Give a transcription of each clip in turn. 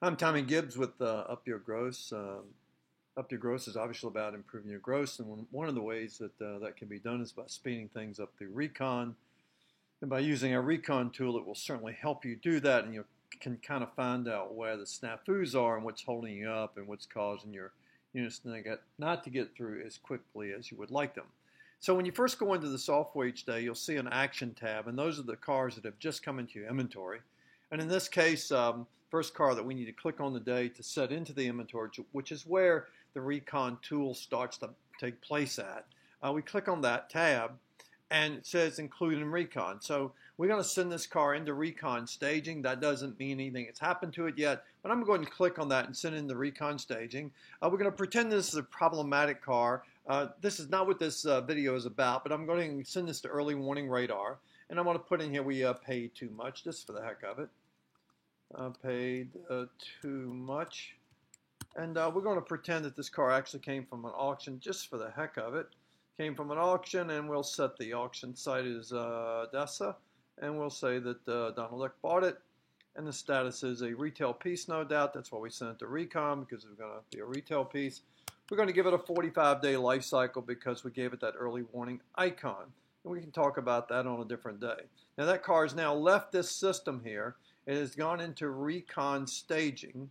I'm Tommy Gibbs with Up Your Gross. Up Your Gross is obviously about improving your gross, and one of the ways that can be done is by speeding things up through Recon. And by using our Recon tool, it will certainly help you do that, and you can kind of find out where the snafus are and what's holding you up and what's causing your units not to get through as quickly as you would like them. So when you first go into the software each day, you'll see an action tab, and those are the cars that have just come into your inventory. And in this case, first car that we need to click on today to set into the inventory, which is where the Recon tool starts to take place at. We click on that tab, and it says include in Recon. So we're going to send this car into Recon staging. That doesn't mean anything has happened to it yet, but I'm going to click on that and send it into Recon staging. We're going to pretend this is a problematic car. This is not what this video is about, but I'm going to send this to early warning radar. And I want to put in here we paid too much, just for the heck of it. Paid too much. And we're going to pretend that this car actually came from an auction, just for the heck of it. Came from an auction, and we'll set the auction site as Odessa, and we'll say that Donald Duck bought it, and the status is a retail piece, no doubt. That's why we sent it to Recon, because it's going to be a retail piece. We're going to give it a 45-day life cycle because we gave it that early warning icon, and we can talk about that on a different day. Now that car has now left this system here. It has gone into Recon staging,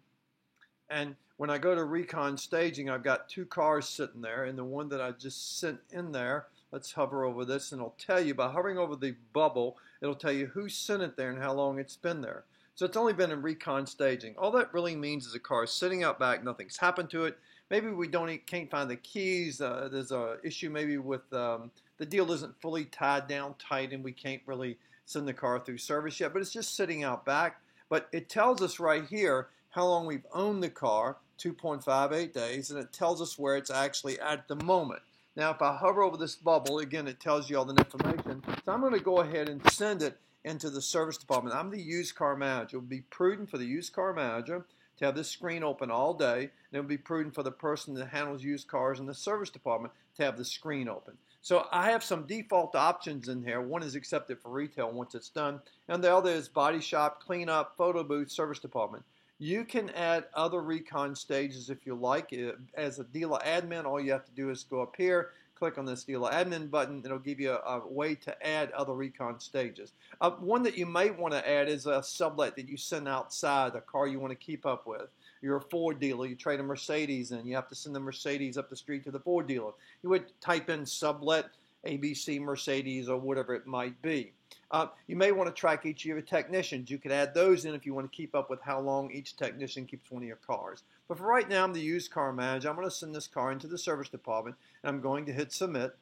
and when I go to Recon staging, I've got two cars sitting there, and the one that I just sent in there, let's hover over this, and it'll tell you, by hovering over the bubble, it'll tell you who sent it there and how long it's been there. So it's only been in Recon staging. All that really means is a car is sitting out back, nothing's happened to it. Maybe we can't find the keys. There's an issue maybe with the deal isn't fully tied down tight, and we can't really send the car through service yet, but it's just sitting out back. But it tells us right here how long we've owned the car, 2.58 days, and it tells us where it's actually at the moment. Now, if I hover over this bubble, again, it tells you all the information. So I'm going to go ahead and send it into the service department. I'm the used car manager. It would be prudent for the used car manager to have this screen open all day, and it would be prudent for the person that handles used cars in the service department to have the screen open. So I have some default options in here. One is accepted for retail once it's done, and the other is body shop, cleanup, photo booth, service department. You can add other Recon stages if you like. As a dealer admin, all you have to do is go up here, click on this dealer admin button. It'll give you a way to add other Recon stages. One that you might want to add is a sublet that you send outside, a car you want to keep up with. You're a Ford dealer, you trade a Mercedes in, you have to send the Mercedes up the street to the Ford dealer. You would type in sublet ABC Mercedes or whatever it might be. You may want to track each of your technicians. You could add those in if you want to keep up with how long each technician keeps one of your cars. But for right now, I'm the used car manager. I'm going to send this car into the service department, and I'm going to hit submit.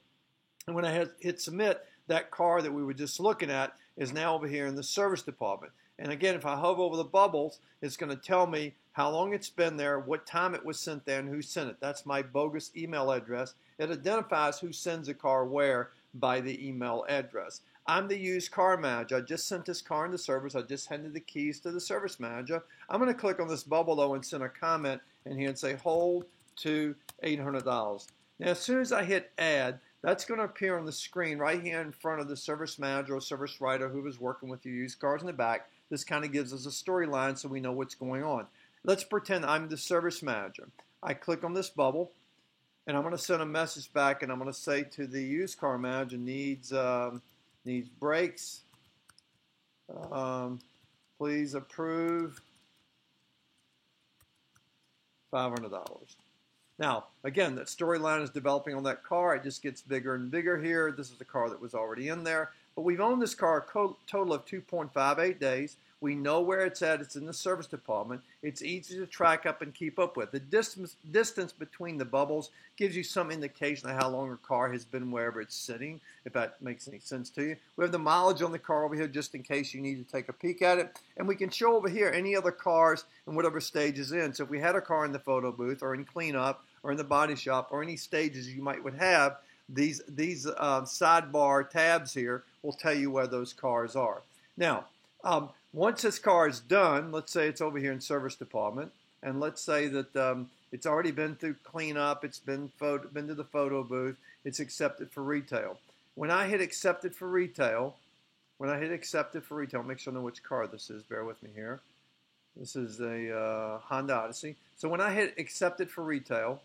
And when I hit submit, that car that we were just looking at is now over here in the service department. And again, if I hover over the bubbles, it's going to tell me how long it's been there, what time it was sent there, and who sent it. That's my bogus email address. It identifies who sends a car where by the email address. I'm the used car manager. I just sent this car into service. I just handed the keys to the service manager. I'm going to click on this bubble, though, and send a comment in here and say hold to $800. Now, as soon as I hit add, that's going to appear on the screen right here in front of the service manager or service writer who was working with your used cars in the back. This kind of gives us a storyline so we know what's going on. Let's pretend I'm the service manager. I click on this bubble, and I'm going to send a message back, and I'm going to say to the used car manager, needs brakes. Please approve $500. Now, again, that storyline is developing on that car. It just gets bigger and bigger here. This is the car that was already in there. But we've owned this car a total of 2.58 days. We know where it's at. It's in the service department. It's easy to track up and keep up with. The distance between the bubbles gives you some indication of how long a car has been wherever it's sitting, if that makes any sense to you. We have the mileage on the car over here just in case you need to take a peek at it. And we can show over here any other cars in whatever stage is in. So if we had a car in the photo booth or in cleanup or in the body shop or any stages you might would have, these sidebar tabs here will tell you where those cars are. Now, once this car is done, let's say it's over here in service department, and let's say that it's already been through cleanup, it's been to the photo booth, it's accepted for retail. When I hit accepted for retail, make sure I know which car this is, bear with me here. This is a Honda Odyssey. So when I hit accepted for retail,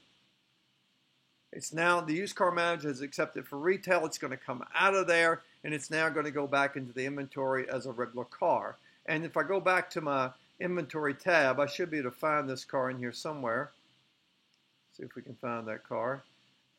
it's now the used car manager has accepted for retail. It's going to come out of there, and it's now going to go back into the inventory as a regular car. And if I go back to my inventory tab, I should be able to find this car in here somewhere. See if we can find that car.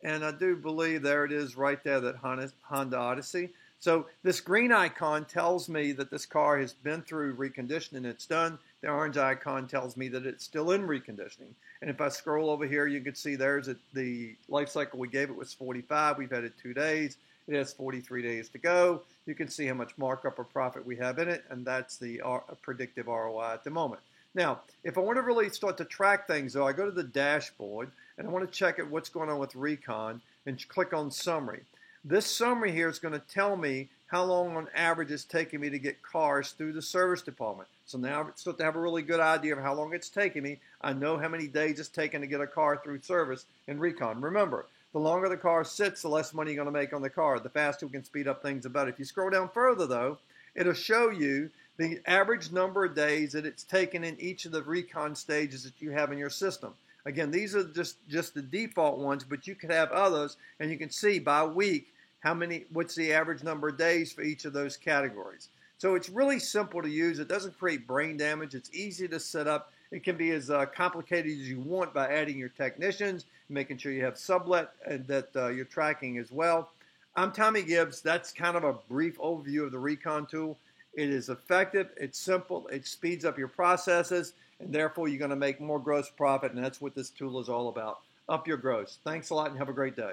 And I do believe there it is right there, that Honda Odyssey. So this green icon tells me that this car has been through reconditioning. It's done. The orange icon tells me that it's still in reconditioning. And if I scroll over here, you can see there's the life cycle we gave it was 45. We've had it 2 days. It has 43 days to go. You can see how much markup or profit we have in it, and that's the predictive ROI at the moment. Now, if I want to really start to track things, though, I go to the dashboard, and I want to check what's going on with Recon, and click on Summary. This summary here is going to tell me how long on average it's taking me to get cars through the service department. So now I start to have a really good idea of how long it's taking me. I know how many days it's taking to get a car through service in Recon. Remember, the longer the car sits, the less money you're going to make on the car. The faster we can speed up things, the better. If you scroll down further, though, it'll show you the average number of days that it's taken in each of the Recon stages that you have in your system. Again, these are just the default ones, but you could have others, and you can see by week what's the average number of days for each of those categories. So it's really simple to use. It doesn't create brain damage. It's easy to set up. It can be as complicated as you want by adding your technicians, making sure you have sublet and that you're tracking as well. I'm Tommy Gibbs. That's kind of a brief overview of the Recon tool. It is effective. It's simple. It speeds up your processes, and therefore you're going to make more gross profit, and that's what this tool is all about. Up your gross. Thanks a lot, and have a great day.